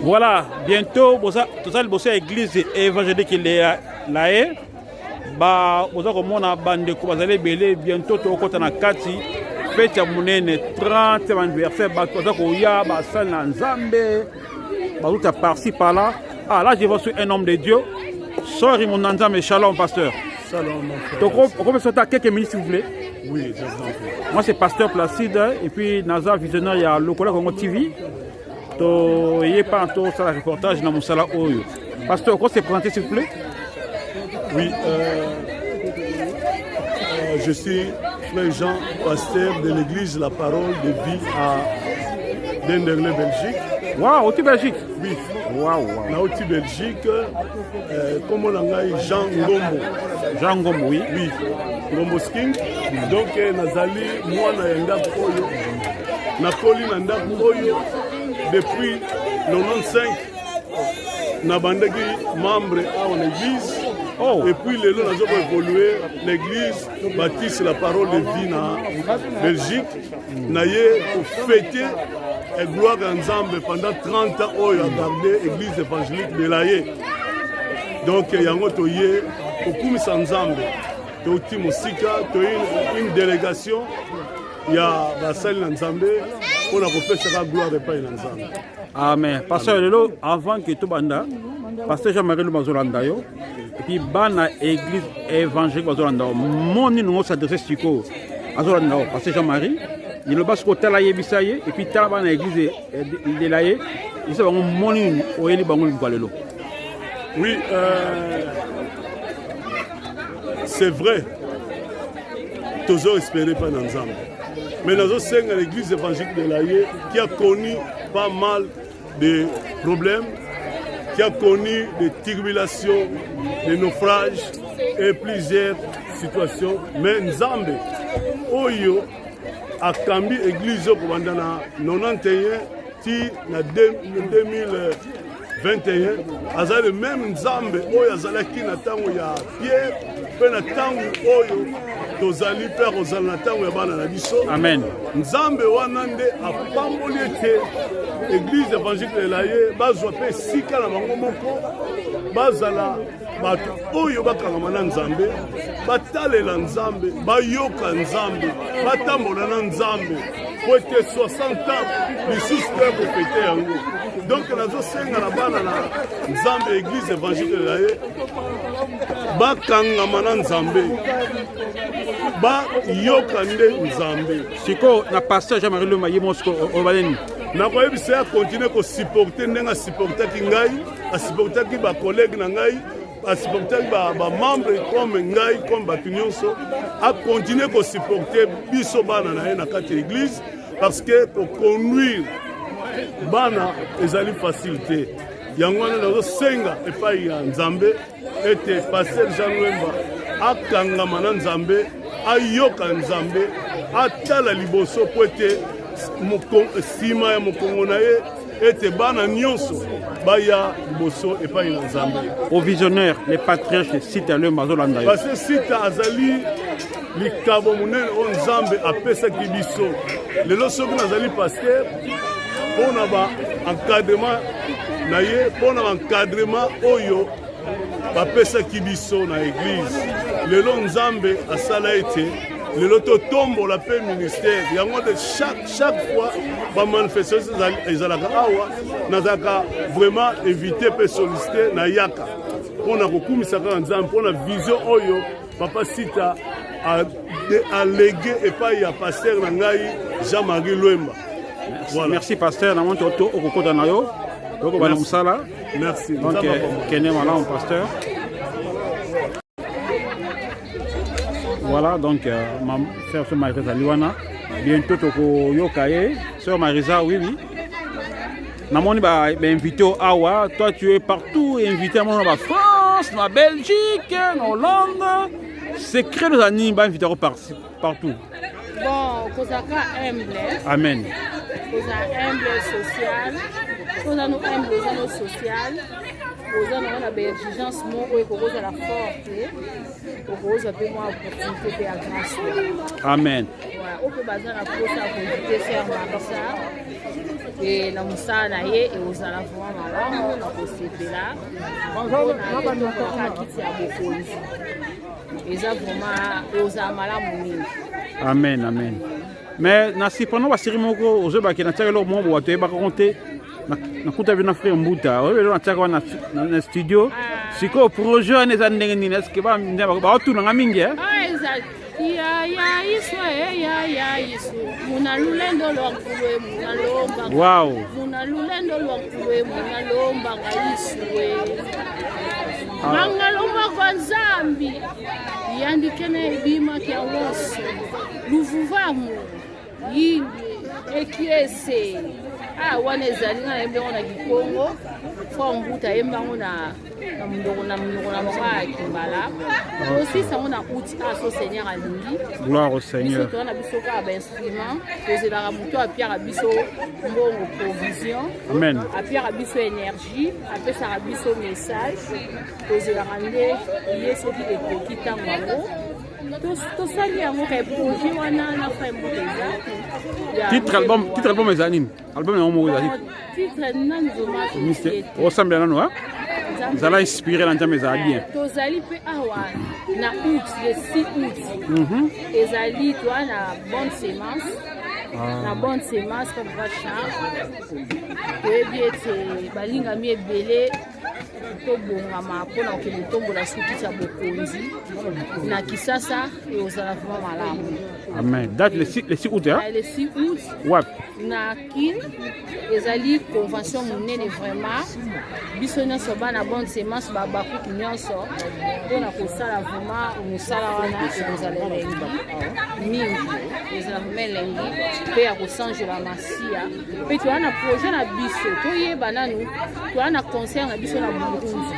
Voilà, bientôt, tout ça, le église évangélique là, bah, vous avez mon bande ko bazale belé bientôt to kota na kati fête ya munene 30e anniversaire ba ko ya ba sal na Nzambe ba tout par-ci par là. Ah là je vois sur un homme de Dieu. Sorry mon Nzambe, shalom pasteur. Shalom mon frère. Donc on peut sauter quelques minutes s'il vous plaît. Oui, je vous en prie. Moi c'est pasteur Placide et puis Naza visionnaire il y a Lokola Congo TV. To yé pas to ça la reportage na musala oyo. Pasteur, comment se présenter s'il vous plaît? Oui, je suis frère Jean, pasteur de l'église La Parole de Vie à Denderle, Belgique. Waouh, au Belgique? Oui. Waouh, waouh. Au Belgique, comme on a Jean Ngombo. Jean Ngombo, oui. Oui, Ngombo Sking. Donc, Nazali, moi, na Oyo. Nakoli Nanda Oyo depuis 95. Nabandaki membre à l'église. Oh. Et puis les gens ont évolué l'église bâtisse La Parole de Vie en Belgique. Naye pour fêter et gloire à Nzambe pendant 30 ans où il a gardé l'église évangélique de l'Aye. Donc il y a un Nzambe. Il y a une délégation. Il y a la salle Nzambe pour la faire gloire et pas Nzambe. Amen. Pasteur Lelo, avant que tout banda, pasteur Jean-Marie Lumazolanda yo, et puis bana église évangélique Bazolanda, mon nom s'adresse Siko, Azolanda, pasteur Jean-Marie, il le bas côté la yebisaye, et puis tala bana église de la ye, il s'est vraiment mon nom au Eli Bangol Balelo. Oui, c'est vrai. Toujours espéré pas dans Nzambe. Mais nous avons l'église évangélique de l'Aye qui a connu pas mal de problèmes, qui a connu des tribulations, des naufrages et plusieurs situations. Mais Nzambe, Oyo, a cambi l'église pendant 91 na 2021. Azali le même Nzambe, Oyo azalaki na tango ya Pierre, pe na tango Oyo. Tozali père ozali na tango ya bana na biso. Amen. Nzambe wana nde apamboli ete église évangélique de l'Aye bazwa pe sika na bango moko bazala bato oyo bakangama na Nzambe batalela Nzambe bayoka Nzambe batambola na Nzambe po ete 60 ans lisusu mpe kofete yango. Donc nazosenga na bana na Nzambe église évangélique de l'Aye bakangama na Nzambe ba yoka nde Nzambe. Siko na pasteur Jean-Marie Loma Yemosko obaleni. Na koyebisa ya continuer ko supporter ndenga supportaki ngai, a supportaki ba collègue na ngai, a supportaki ba membre comme ngai comme ba nyonso, a continuer ko supporter biso bana na ye na kati église parce que pour conduire bana ezali facilité. Yango na zo senga epai ya Nzambe ete pasteur Jean Wemba akangama na Nzambe ayoka Nzambe atala liboso po ete sima ya mokongo na ye ete bana nyonso baya liboso epai na Nzambe. Au visionnaire, les patriarches site le Mazolanda yo. Parce que site azali likabo munene o Nzambe apesaki biso. Lelo soki nazali pasteur pona ba encadrement na ye, pona ba encadrement oyo bapesaki biso na église. Lelo Nzambe asala ete lelo totombola pe ministère yango de chaque fois ba manifestation ezalaka awa nazaka vraiment éviter pe solliciter na yaka pona kokumisaka Nzambe pona vision oyo papa Sita a légué epai ya pasteur na ngai Jean-Marie Lwemba. Voilà. Merci pasteur na monto to okokoda na yo. Donc bana musala. Merci. Donc kene mala mon pasteur. Voilà, donc ma frère Sœur Marisa Liwana, bientôt toko yokaye, Sœur Marisa, oui. Namoni ba invité au Awa, toi tu es partout invité à mon France, ma Belgique, en Hollande. Secret de l'année, ba invité partout. Bon, Kosaka humble. Amen. Kosaka humble social. Kosaka humble social. Kosaka na exigence moko ekoza la forte. Koza pe moi opportunité pe à grâce. Amen. Voilà, on peut baser la poste à consulter faire Marisa. et na mosala na ye ekozala vraiment malamu na kosepela mpona kiti ya bokonzi eza vraiment ekozala malamu mingi. Amen, amen. Mais na sipano basiri moko ozobaki na tiaka eloko moko bato oyebaka konte nakuta bino frère Mbuta oyebelo na tiaka wana na studio sikoyo projet wana eza ndenge nini eske baotunanga mingi ya iso ya iso muna lulendo lwa nkulu muna lomba wow muna lulendo lwa nkulu muna lomba nga iswe ngalomba kwa Nzambi yandikene bima kya woso luvuvamu yindi ekiese wana ezali nga na yembengo na Kikongo fo Mbuta yembango na mundoko na mama ya Kimbala aussi sango na outil aso Seigneur alingi gloire au Seigneur biso na biso ka ba instrument tozelaka muto apiaka biso mbongo provision amen apiaka biso énergie apesaka biso message tozelaka nde ye soki ekoki ntango yango tosali yango kay projet wana na frère Mbuta. Titre album eza nini? Album yango moko ezali titre nani zoma osambela nano ha zala inspiré na Nzambe ezala bien tozali mpe awa na août le 6 août ezali toa na bonne semence na bonne semence comme va champ toyebi ete balingami ebele tobongama mpona kokende tombola suki ya bokonzi na Kisasa eozala vraiment malamu. Amen. Date le 6 août hein? Le 6 août ouais. Na kin ezali convention monene vraiment biso nyonso bana bonne semence bakuki nyonso mpona kosala vraiment mosala wana ekozala elengi mingi ezala vraiment elengi mpe ya kosangela masia mpe toza na projet na biso toyeba nanu toza na concert na biso na Burundi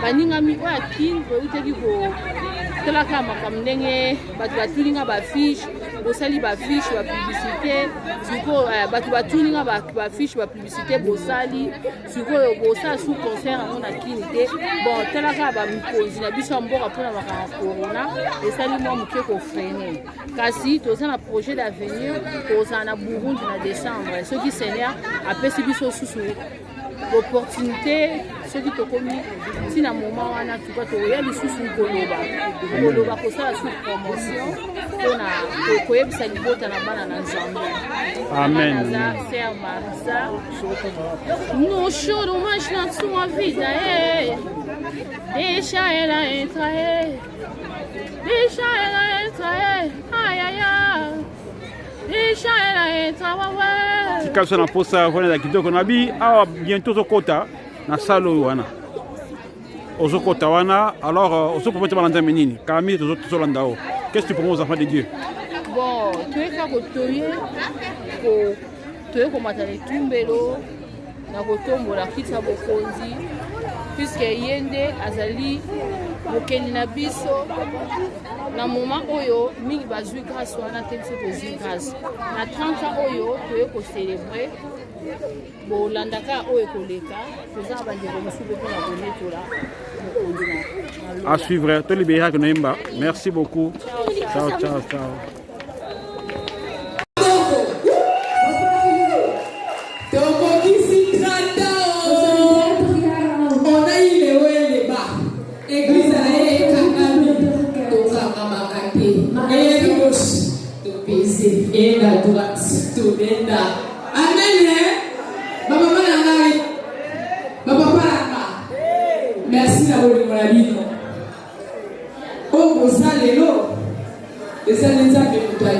baningami oyo akini koyuteki kotalaka makambo ndenge bato batulinga bafiche bosali bafiche bapublicité sikoyo bato batuninga bafiche bapublicité bosali sikoyo bosala sous concert yango na kini te bon talaka bamikonzi na biso ya mboka mpona makambo corona esali mwa moke kofrene kasi toza na projet d'avenir kozala na Burundi na décembre soki Seigneur apesi biso susu opportunité soki tokomi ntina moment wana tuka toya lisusu koloba kosala su promotion mpona koyebisa libota na bana na Nzambe. Amen. Naza Sœur Marisa no choro mais na sua vida deixa ela entrar deixa ela entrar ai ai ai deixa ela entrar wawe tikasa na posa vona da kitoko na bi awa bientôt zokota na salo wana ozokota wana alors ozopromettre bana Nzambe nini kami tozolanda o qu'est-ce que tu promets aux enfants de Dieu? Bon toyeka toye komata litumbelo na kotombola kiti ya bokonzi puisque ye nde azali mokendi na biso na moment oyo mingi bazwi grâce wana te biso tozwi grâce na 30 ans oyo toye kocelebre bolandaka oyo ekoleka toza na bandeko mosusu mpona konetola mokonzi à suivre tolibera konoyemba merci beaucoup ciao ciao ciao. Et la droite, tout est là. Amen. Merci d'avoir mon ami. Oh, vous allez là. Et ça les a fait pour toi,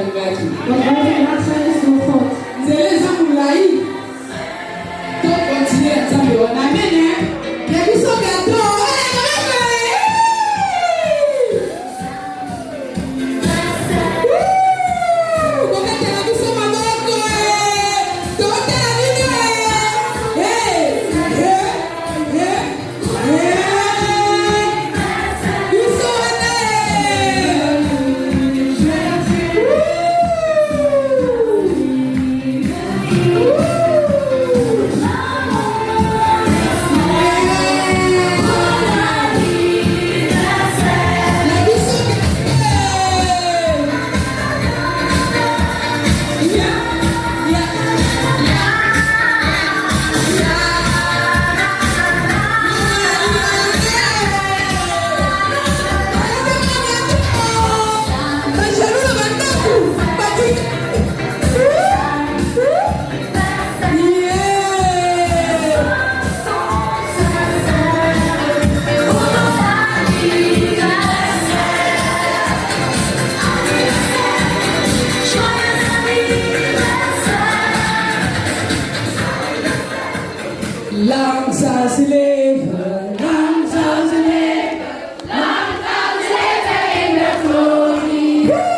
c'est les gens là. Donc, continuez à s'améliorer. Amen. Il y a des gens qui adorent. Yeah. Lanza se leva, lanza se leva, lanza se leva in the glory. Yeah.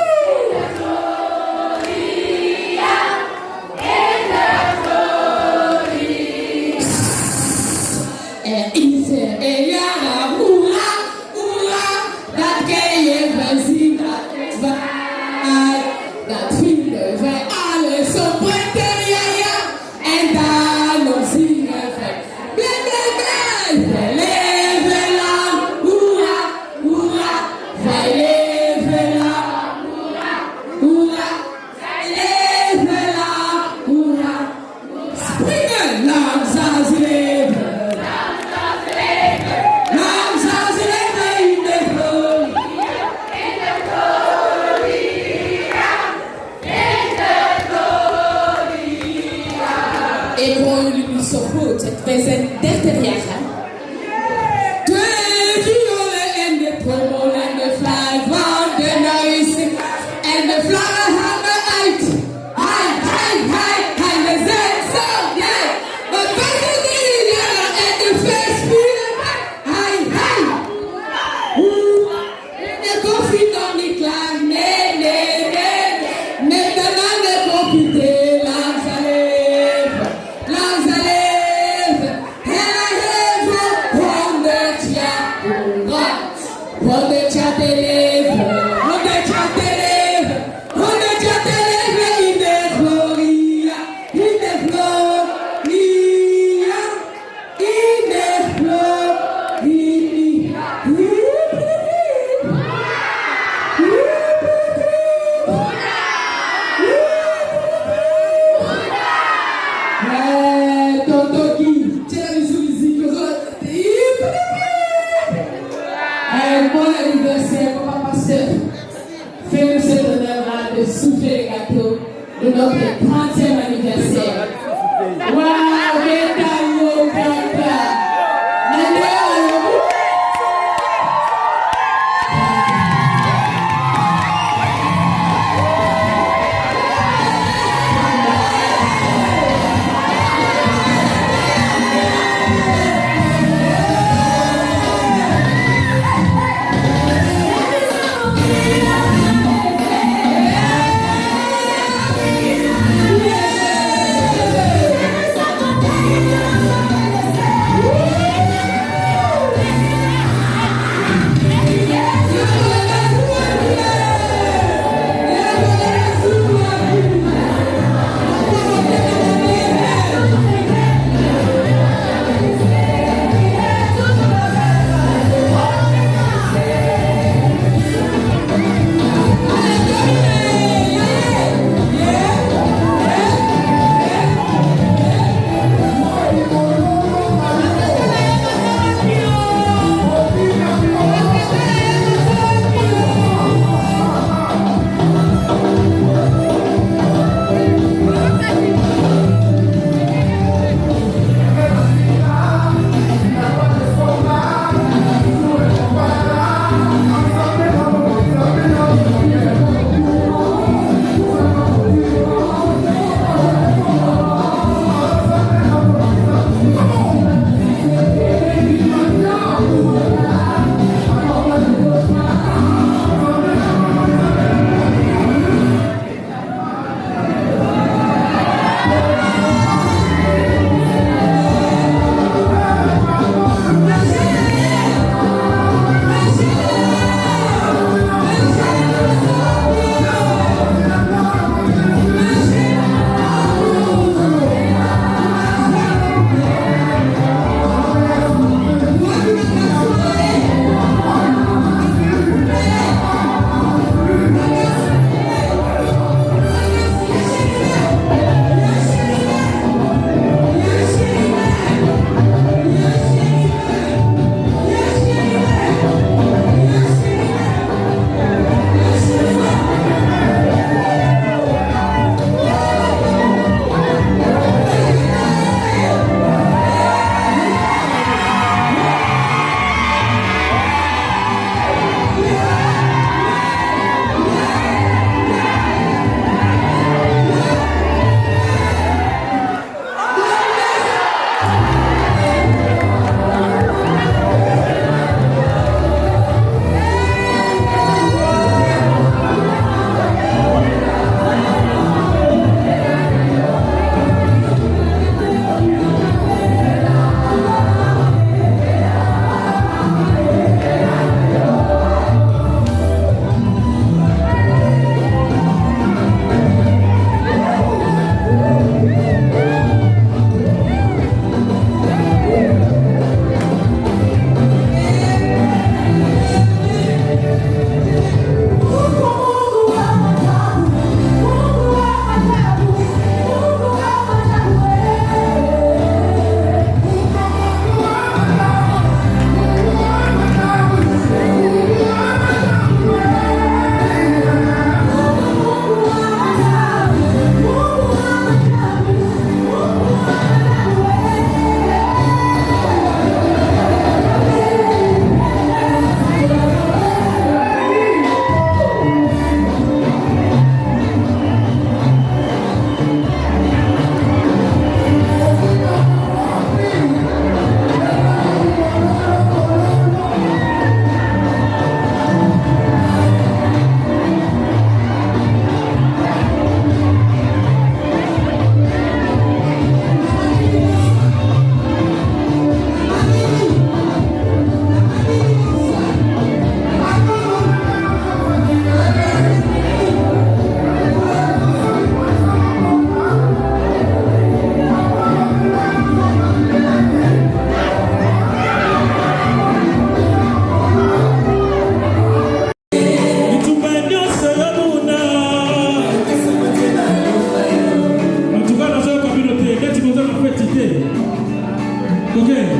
Oh,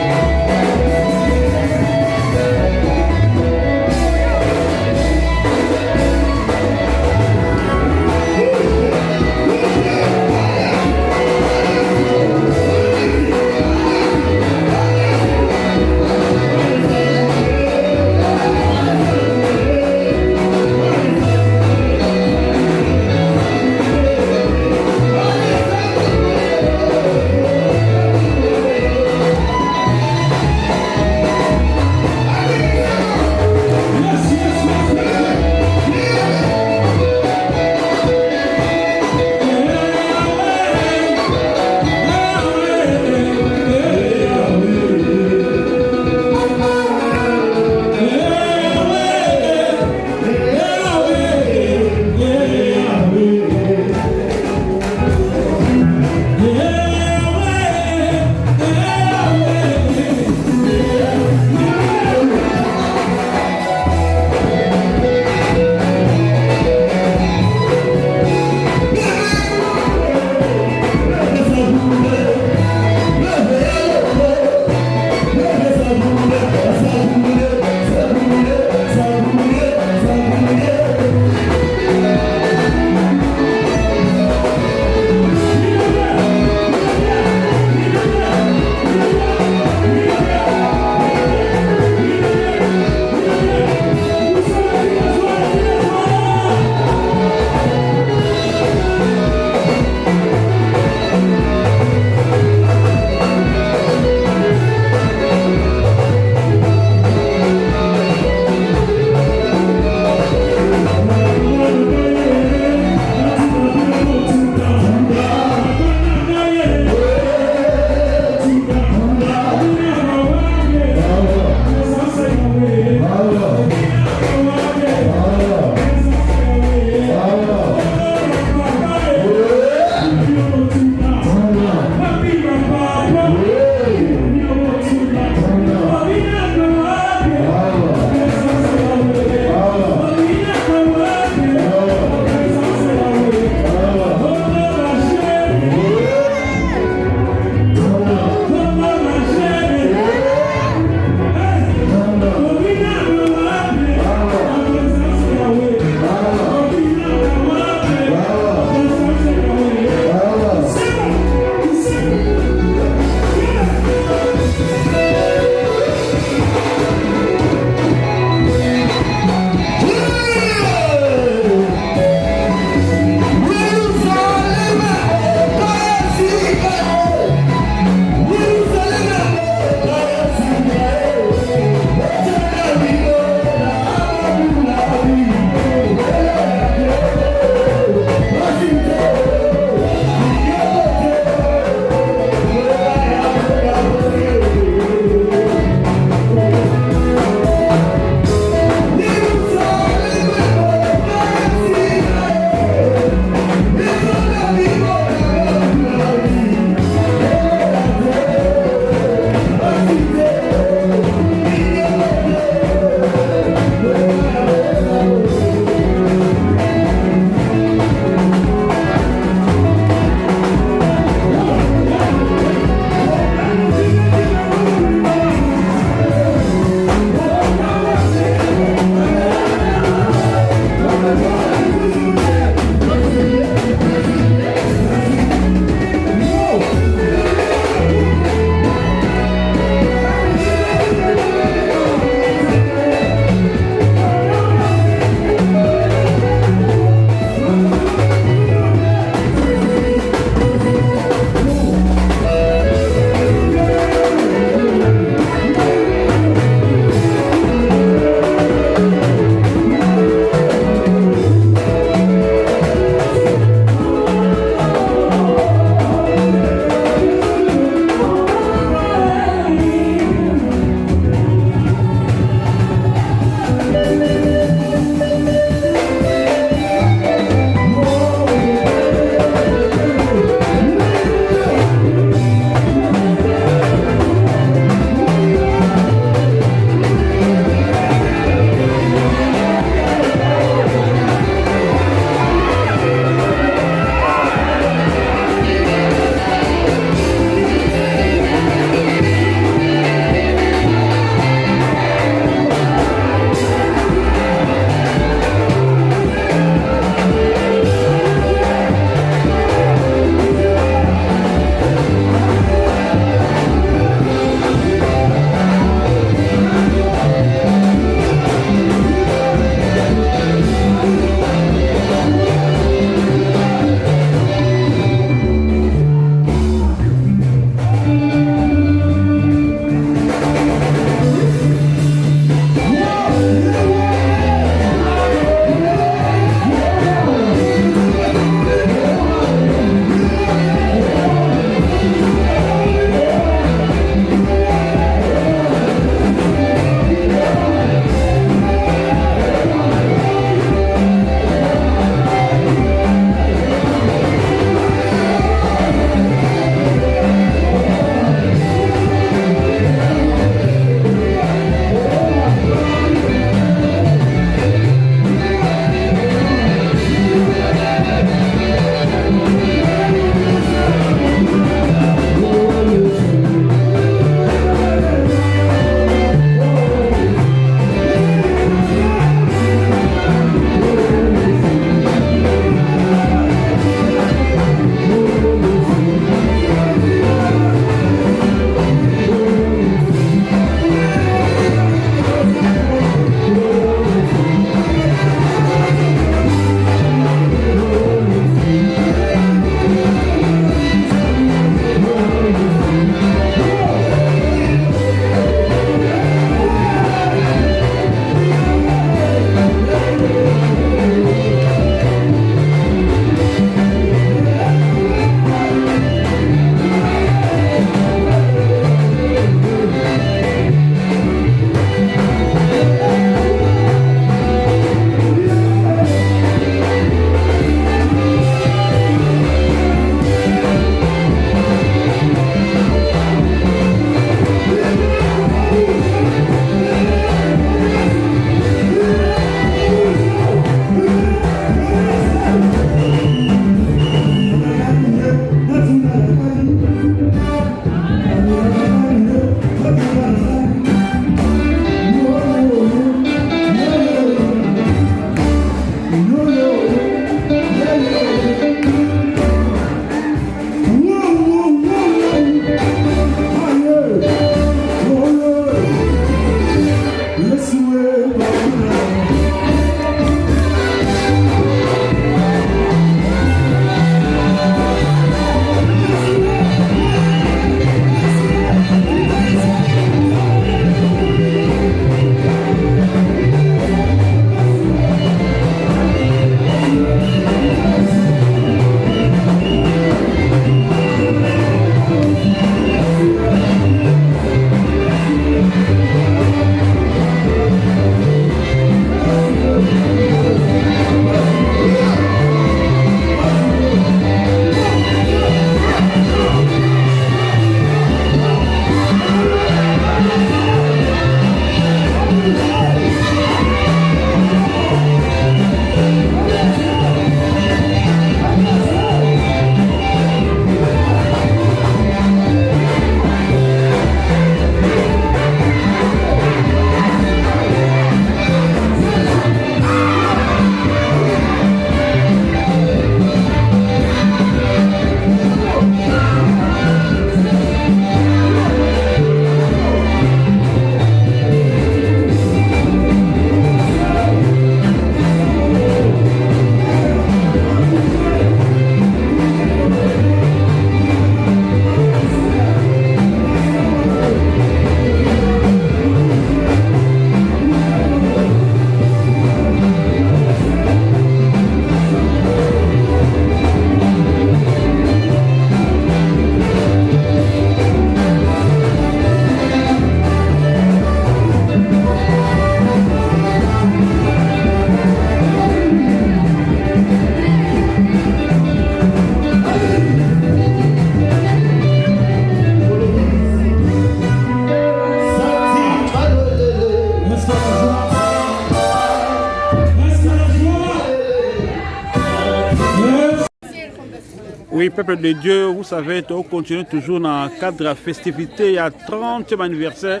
Oui, peuple de Dieu, vous savez, on continue toujours dans le cadre de la festivité. Il y a 30e anniversaire,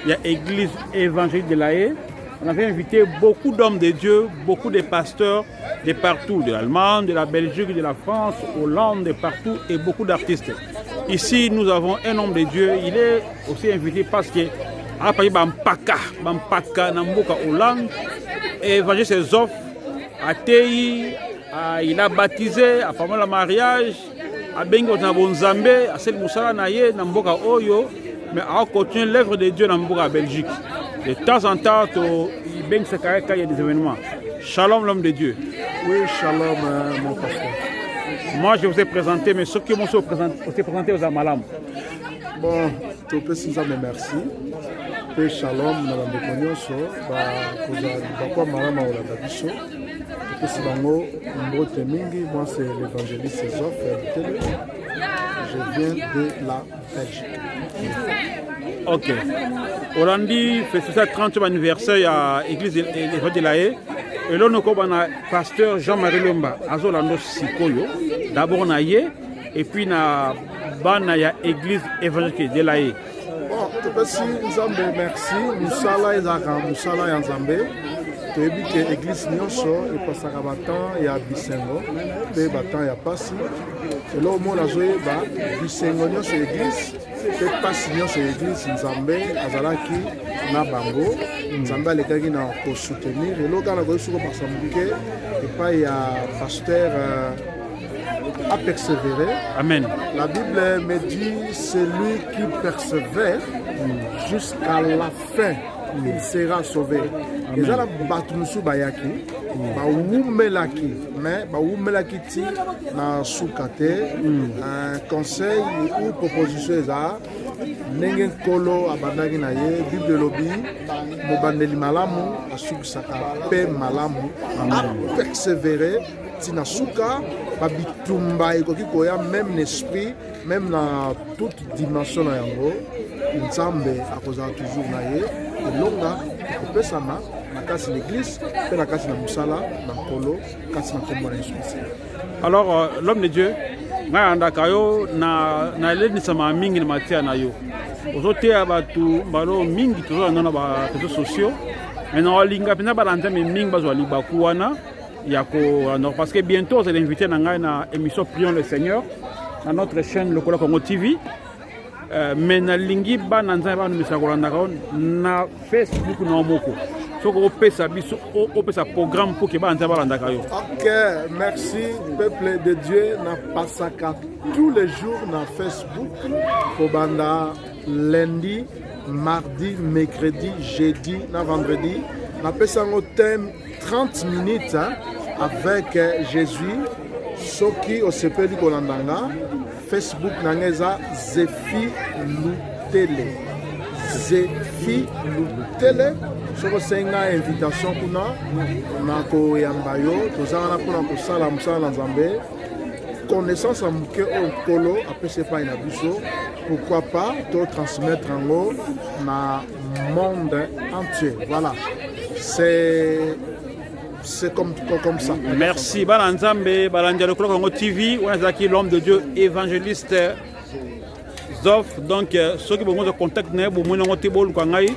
il y a l'église évangélique de l'Aïe. On avait invité beaucoup d'hommes de Dieu, beaucoup de pasteurs de partout, de l'Allemagne, de la Belgique, de la France, Hollande, de partout, et beaucoup d'artistes. Ici, nous avons un homme de Dieu. Il est aussi invité parce que Bampaka, Namboka, Hollande, et évangile ses offres à Tei. Il a baptisé, a fait le mariage, a bengo na bonzambe, a sel musala na ye na mboka oyo, mais a continué l'œuvre de Dieu na mboka Belgique. De temps en temps, il beng se carré quand il y a des événements. Shalom l'homme de Dieu. Oui, shalom mon pasteur. Moi je vous ai présenté, mais ceux qui m'ont aussi présenté aux Amalam. Bon, tu peux si me merci. Et shalom na la nyonso ba kwa malama ola dabiso. Moi, c'est l'évangéliste Zof. Je viens de la Belgique. Ok. Orandi fait ce 30e anniversaire à l'église de l'Aïe. Et là, nous avons le pasteur Jean-Marie Lomba, Azolando Sikoyo. D'abord, Naye, et puis na l'église évangélique de l'Aïe. Bon, tu peux si merci. Musala Ezaka, Musala Yanzambe. toyebi ke église nyonso epasaka batan ya bisengo mpe batan ya pasi eloko moko nazoyeba bisengo nyonso église mpe pasi nyonso église nzambe azalaki na bango nzambe alekaki na kosoutenir eloko kaka nakoki soki opakisa moke epai ya pasteur à persévérer. Amen. La Bible me dit celui qui persévère jusqu'à la fin, il sera sauvé. Et ça, la batumusu bayaki, baumelaki, mais baumelaki ti na soukate, un conseil ou proposition ça. Nengen kolo abandaki na ye Bible lobi mobandeli malamu asukisaka pe malamu a persévérer tina suka babitumba ekoki koya même l'esprit même dans toute dimension na yango nzambe akozala toujours na ye elonga ekopesana na kasi l'église pe na kasi na musala na nkolo kasi na kombo na Yesu. Alors l'homme de Dieu ngai andaka yo na elenisama mingi na matia na yo ozoteya batu balo mingi tozolanda na bareseau sociaux mais na olinga mpena balanda me mingi bazwa libaku wana ya kolanda parce que bientôt ozali invité na ngai na émission Prions le Seigneur na notre chaîne Lokola Congo TV mais nalingi bana nzambe banumisa kolandaka na Facebook na moko soki opesa biso opesa programme pour ke bana nzambe balandaka yo. Ok, merci peuple de Dieu na pasaka tous les jours na Facebook pour banda lundi, mardi, mercredi, jeudi, na vendredi. Na pesango thème 30 minutes hein, avec Jésus. Soki osepeli kolandanga Facebook nangeza Zefi Lutele. Zefi Lutele. Soko senga invitation kuna na ko yamba yo tozana pona ko sala musala nzambe. Connaissance à muke au kolo apese pa ina biso pourquoi pas to transmettre en haut na monde entier. Voilà. C'est comme ça. Merci. Balanzambe, Balanja Lokola Congo TV, on a qui l'homme de Dieu évangéliste Zof. Donc, ceux qui ont contact, vous pouvez nous contacter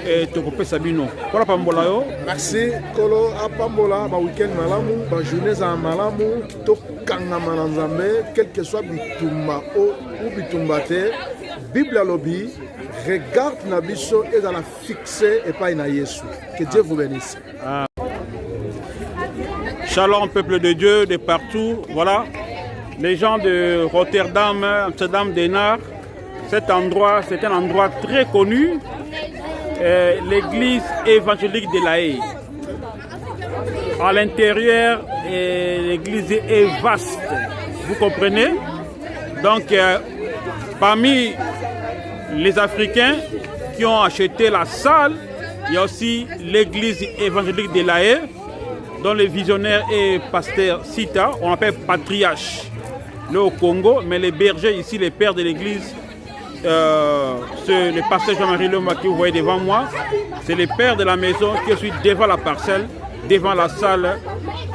et te couper Sabino. Pour la Pambola. Merci. Kolo a Pambola, ba week-end malamu, ba journée za malamu, to kanga malanzambe, quel que soit bitumba ou bitumba te, Bible lobby, regarde na biso et dans la fixer et pas na Yesu. Que Dieu vous bénisse. Shalom, peuple de Dieu, de partout. Voilà, les gens de Rotterdam, Amsterdam, Denard. Cet endroit, c'est un endroit très connu. L'église évangélique de l'Aïe. À l'intérieur, l'église est vaste. Vous comprenez? Donc, parmi les Africains qui ont acheté la salle, il y a aussi l'église évangélique de l'Aïe, dont le visionnaire est pasteur Sita, on appelle patriarche, le au Congo, mais les bergers ici, les pères de l'église, c'est le pasteur Jean-Marie Lomba que vous voyez devant moi, c'est le père de la maison qui suis devant la parcelle, devant la salle.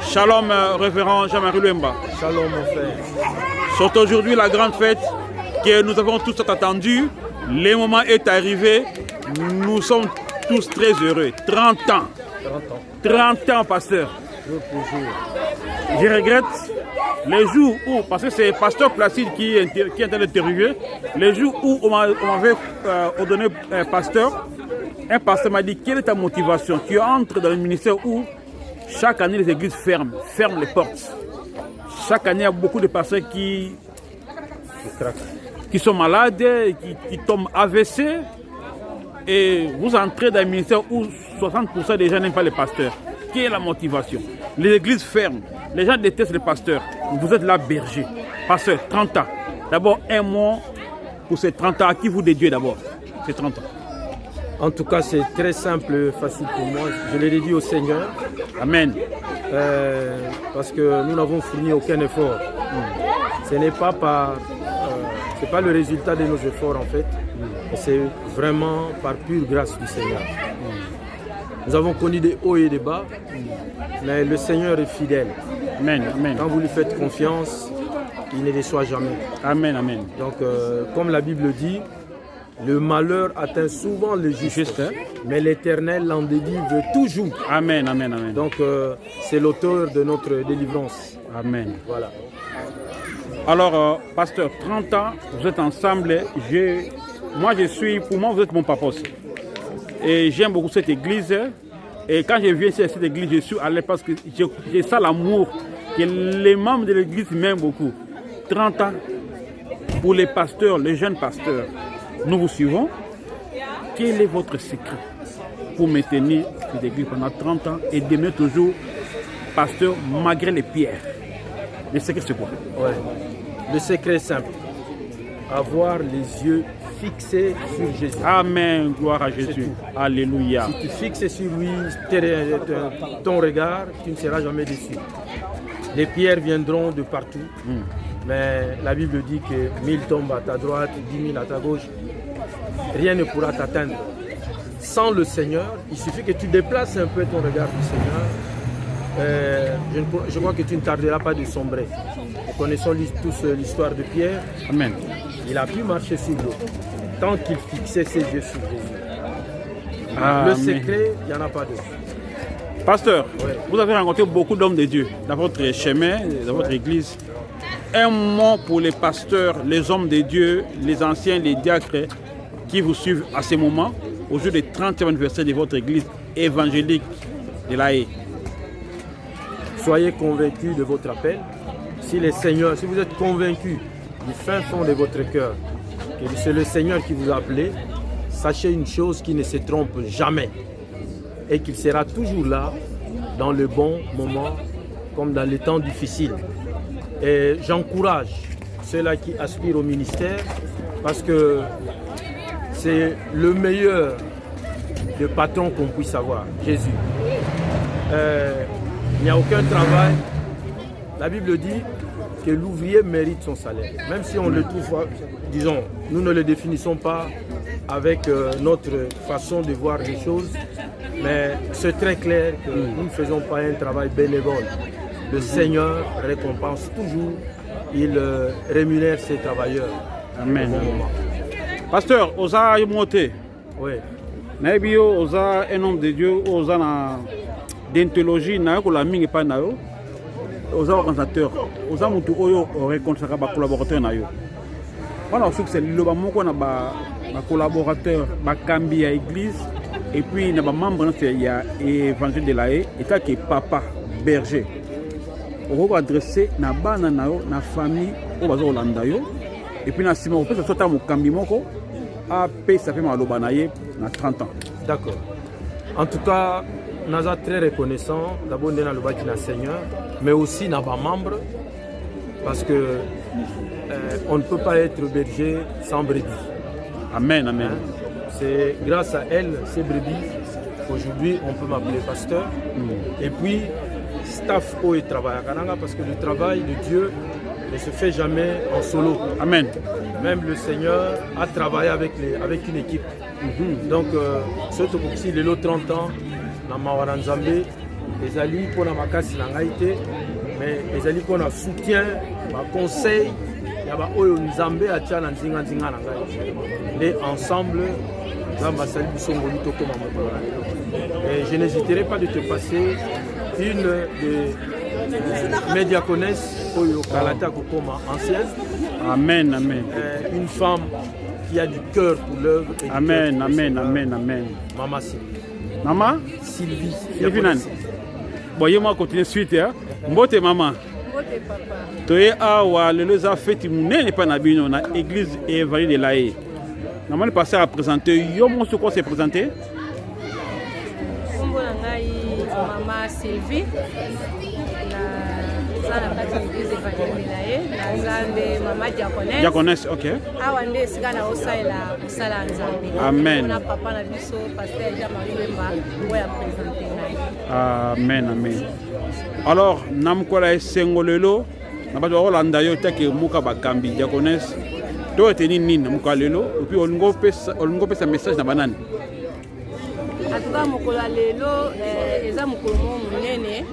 Shalom, révérend Jean-Marie Lomba. Shalom, mon frère. C'est aujourd'hui la grande fête que nous avons tous attendu. Le moment est arrivé. Nous sommes tous très heureux. 30 ans. 30 ans, pasteur. Je regrette les jours où, parce que c'est pasteur Placide qui est en train d'interviewer, les jours où on m'avait ordonné pasteur, un pasteur m'a dit, quelle est ta motivation? Tu entres dans le ministère où chaque année les églises ferment les portes. Chaque année, il y a beaucoup de pasteurs qui sont malades, qui tombent AVC. Et vous entrez dans un ministère où 60% des gens n'aiment pas les pasteurs. Quelle est la motivation? Les églises ferment. Les gens détestent les pasteurs. Vous êtes là, berger. Pasteur, 30 ans. D'abord, un mot pour ces 30 ans. À qui vous dédiez d'abord ces 30 ans? En tout cas, c'est très simple, facile pour moi. Je l'ai dédié au Seigneur. Amen. Parce que nous n'avons fourni aucun effort. Ce n'est pas c'est pas le résultat de nos efforts en fait. C'est vraiment par pure grâce du Seigneur. Nous avons connu des hauts et des bas, mais le Seigneur est fidèle. Amen, amen. Quand vous lui faites confiance, il ne déçoit jamais. Amen, amen. Donc, comme la Bible dit, le malheur atteint souvent le juste, mais l'Éternel l'en délivre toujours. Amen, amen, amen. Donc, c'est l'auteur de notre délivrance. Amen. Voilà. Alors, pasteur, 30 ans, vous êtes ensemble. Pour moi, vous êtes mon papa aussi. Et j'aime beaucoup cette église. Et quand je viens ici à cette église, je suis allé parce que j'ai ça l'amour que les membres de l'église m'aiment beaucoup. 30 ans pour les pasteurs, les jeunes pasteurs. Nous vous suivons. Quel est votre secret pour maintenir cette église pendant 30 ans et demeurer toujours pasteur malgré les pierres? Le secret, c'est quoi? Ouais. Le secret est simple. Avoir les yeux fixés sur Jésus. Amen, gloire à Jésus. Alléluia. Si tu fixes sur lui ton regard, tu ne seras jamais déçu. Les pierres viendront de partout, mais la Bible dit que 1000 tombent à ta droite, 10 000 à ta gauche. Rien ne pourra t'atteindre. Sans le Seigneur, il suffit que tu déplaces un peu ton regard du Seigneur. Je crois que tu ne tarderas pas de sombrer. Nous connaissons tous l'histoire de Pierre. Amen. Il a pu marcher sur l'eau tant qu'il fixait ses yeux sur Jésus. Amen. Le secret, il n'y en a pas d'autre. Pasteur, Ouais. vous avez rencontré beaucoup d'hommes de Dieu dans votre chemin, dans votre église. Un mot pour les pasteurs, les hommes de Dieu, les anciens, les diacres qui vous suivent à ce moment, au jour du 30e anniversaire de votre église évangélique de La Haye. Soyez convaincus de votre appel. Si vous êtes convaincus du fin fond de votre cœur que c'est le Seigneur qui vous a appelé, sachez une chose, qui ne se trompe jamais et qu'il sera toujours là dans le bon moment comme dans les temps difficiles. Et j'encourage ceux-là qui aspirent au ministère parce que c'est le meilleur de patron qu'on puisse avoir, Jésus. Il n'y a aucun travail. La Bible dit que l'ouvrier mérite son salaire. Même si on le trouve, disons, nous ne le définissons pas avec notre façon de voir les choses, mais c'est très clair que nous ne faisons pas un travail bénévole. Le Seigneur récompense toujours, il rémunère ses travailleurs. Amen. Pasteur, osa monté. Oui. Naibio osa un homme de Dieu, osa na d'anthologie na ko la mingi pa na yo. Osa organisateur, osa mutu oyo réconcilier ba collaborateur na yo. Voilà, je c'est le ba moko na ba collaborateur ba kambi ya église et puis na ba membre il y a évangile de La Haye et ça que papa berger. On va adresser na bana na yo na famille o bazo landa yo et puis na sima on peut sortir mo kambi moko a pe ça fait maloba na ye na 30 ans. D'accord. En tout cas, nous sommes très reconnaissants d'abord dans le bâtiment du Seigneur, mais aussi dans nos membres, parce que on ne peut pas être berger sans brebis. Amen, amen. C'est grâce à elles, ces brebis, aujourd'hui on peut m'appeler pasteur. Et puis, staff et travail à parce que le travail de Dieu ne se fait jamais en solo. Amen. Même le Seigneur a travaillé avec une équipe. Donc, surtout si les 30 ans, dans Mawara Nzambe, les alliés pour la makasi na ngaïté, mais les alliés pour le soutien, le conseil, yaba oyo nzambe atia na nzinga nzinga na ngai et ensemble nzambe asali biso ngolu tokoma mokolo na lelo. Et je n'hésiterai pas de te passer une de mes diaconesses oyo kalata kokoma ancienne. Amen, amen. Une femme qui a du cœur pour l'œuvre. Amen, amen, amen, amen. Maman Sylvie. Maman Sylvie. Sylvie Nan. Bon, je vais continuer suite. Mbote maman. Mbote papa. Toye awa lelo za fête munene pa na bino na église évangile de l'Aye. Normalement passer à présenter yo mon ce qu'on s'est présenté. Kombo na ngai Maman Sylvie. Na kati l'église évangile de l'Aye. Na nzambe Maman Diaconesse. Diaconesse, OK. Awa nde sika na osalela musala nzambe. Amen. Na papa na biso pasteur Jean-Marie Bemba oya présenter ngai. Amen, amen. Alors, namkola sengolelo na bato olanda yo take muka bakambi diaconesse. To eteni nini muka lelo et puis olingo pesa message na banane. Atuka mokolo lelo eza mokolo munene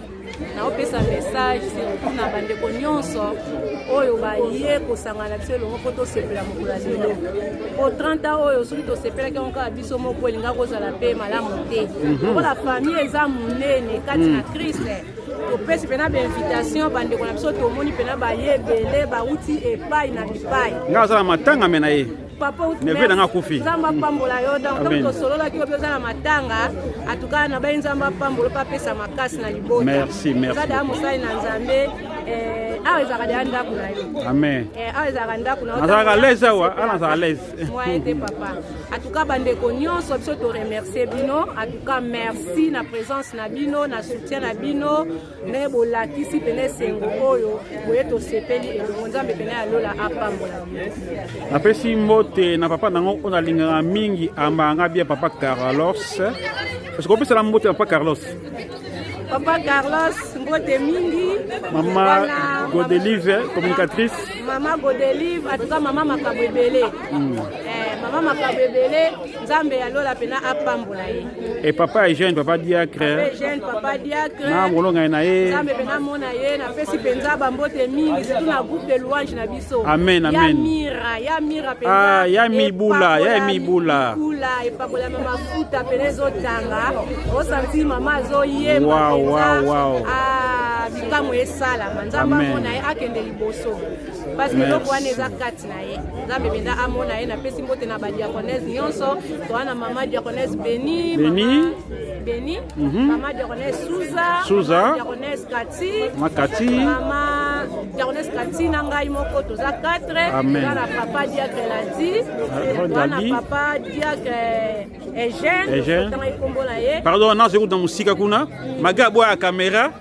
na opesa message surtout na bandeko nyonso oyo baye kosangana biso elongo mpo tosepela mokolo lelo po 30 ans oyo soki tosepelaki yango kaka biso moko elinga kozala mpe malamu te mpo la famille eza monene kati na Kriste. Topesi pena bainvitation bandeko na biso tomoni pena baye ebele bauti epai na bipai Nga azala matanga mena ye. papa Neve na nga kufi. Nzamba pambola yo donc Amen. tosolola ki obiza na matanga atuka na bayi nzamba pambola pa pesa makasi na libota. Merci, merci. Kada mosali na nzambe awa ezaka de ndako na yo. Amen. Awa ezaka ndako na yo. Azala leze wa, ana za leze. Moi ete papa. Atuka bandeko nyonso biso to remercier bino, atuka merci na présence na bino, na soutien na bino, ne bolakisi pene sengo oyo boye to sepeli elongo nzambe pene ya lola apambola. Napesi mbote na papa nango on alingaka mingi ambanga bia papa Carlos. Parce qu'on peut se la mbote na papa Carlos. Papa Carlos mbote mingi. Maman Godelive, communicatrice. Maman Godelive, en tout cas maman Makabebele. Maman Makabebele, Nzambe ya lola pena apambola ye. Et papa est jeune, papa diacre. Papa jeune, papa diacre. Na molonga na ye. Nzambe pena mona ye na pesi penza bambote mingi, surtout na groupe de louange na biso. Amen, amen. Ya mira penza. Ah, ya mibula, ya mibula. Mibula, epakola mama futa pene zotanga. Osanti mama zo yema. Wow, wow, wow. Ah, bikamu esala, Nzambe mona ye akende liboso. Parce que loko wana eza kati na ye. Nzambe benda amona ye na pesi mbote na ba diaconesse nyonso. Toana mama diaconesse Beni. Beni. Mama diaconesse Souza. Diaconesse Kati. Makati. Mama diaconesse Kati na ngai moko toza 4. Amen. Toana papa diacre Ladi. Toana papa diacre Eugène. Tanga ikombo na ye. Pardon, na sekout na musika kuna. Magabo ya kamera.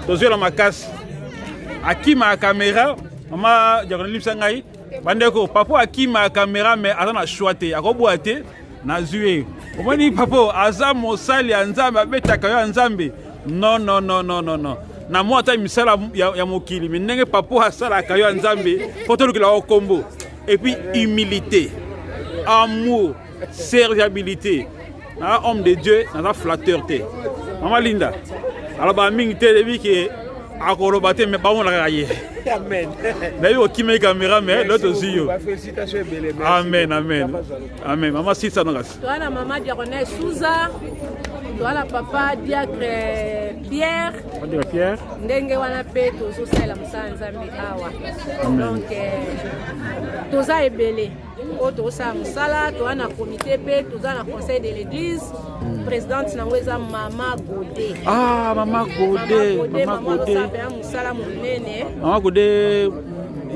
Tozwe la makasi. Akima a caméra, maman diaconesse sangai bandeko papa akima a caméra mais azana choité akoboate na zué omoni papa aza mosali ya nzambe abetaka yo nzambe non na moi ta misala ya mokili mais ndenge papa asala ka yo nzambe poto lukila o kombo et puis humilité amour serviabilité na homme de Dieu na flatteur te maman Linda alors ba mingi te debi ke akolo baté mais pas on la rayer. Amen. D'ailleurs au kimé caméra mais l'autre aussi yo. Félicitations belé. Amen, amen. Amen. Maman si ça non. Toi maman diaconesse Souza. Toi papa diacre Pierre. Pierre. Ndenge wana pe tozosala musala nzambe awa. Donc toza ebele. O toza musala, toza na comité pe, toza na conseil de l'église. Présidente nango eza Mama Godé. Ah, Mama Godé. Mama Godé. Musala munene. Mama Godé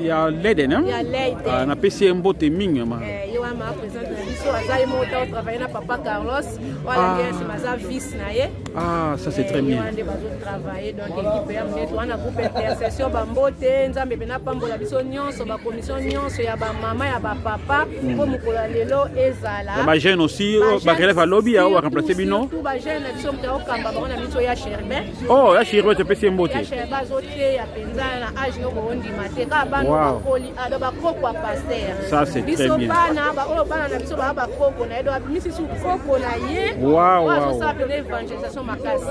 ya lede ne? Ya lede. Ah, na pesi mbote mingi ma. Yo ma présidente na biso aza mota travailler na papa Carlos. Wala bien c'est maza vice na ye. Ah, ça c'est très bien. On est bazo travailler donc équipe ya mneto wana groupe intercession bambote nzambe bena pambola biso nyonso ba commission nyonso ya ba mama ya ba papa ko mukola lelo ezala. Ya ba jeune aussi ba relève lobby ya wa remplacer bino. Tout ba jeune na biso mta okamba ba na biso ya Sherbe. Oh, ya Sherbe te pesi mbote. Ya Sherbe azote ya penza na age no ko ndi mateka ba no koli ado ba kokwa pasteur. Ça c'est très bien. Biso bana oyo bana na biso baa bakoko na ye donc abimisi koko na ye azosala mpena évangélisation makasi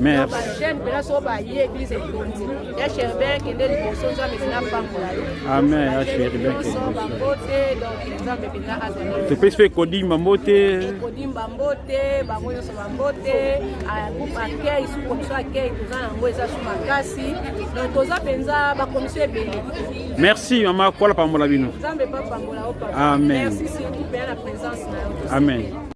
bajene mpena so baye église etondi ya Cherubin kende liboso nzambe mpena pambola ye amen ya Cherubin bangote donc nzambe mpena azala topesi mpe kodimba mbote bango nyonso bambote groupe akei su commission akei toza nango eza su makasi donc toza mpenza bakomission ebele. Merci mama kola pambola bino. Nzambe pambola o papa. Amen. Merci surtout pour la présence na yo. Amen.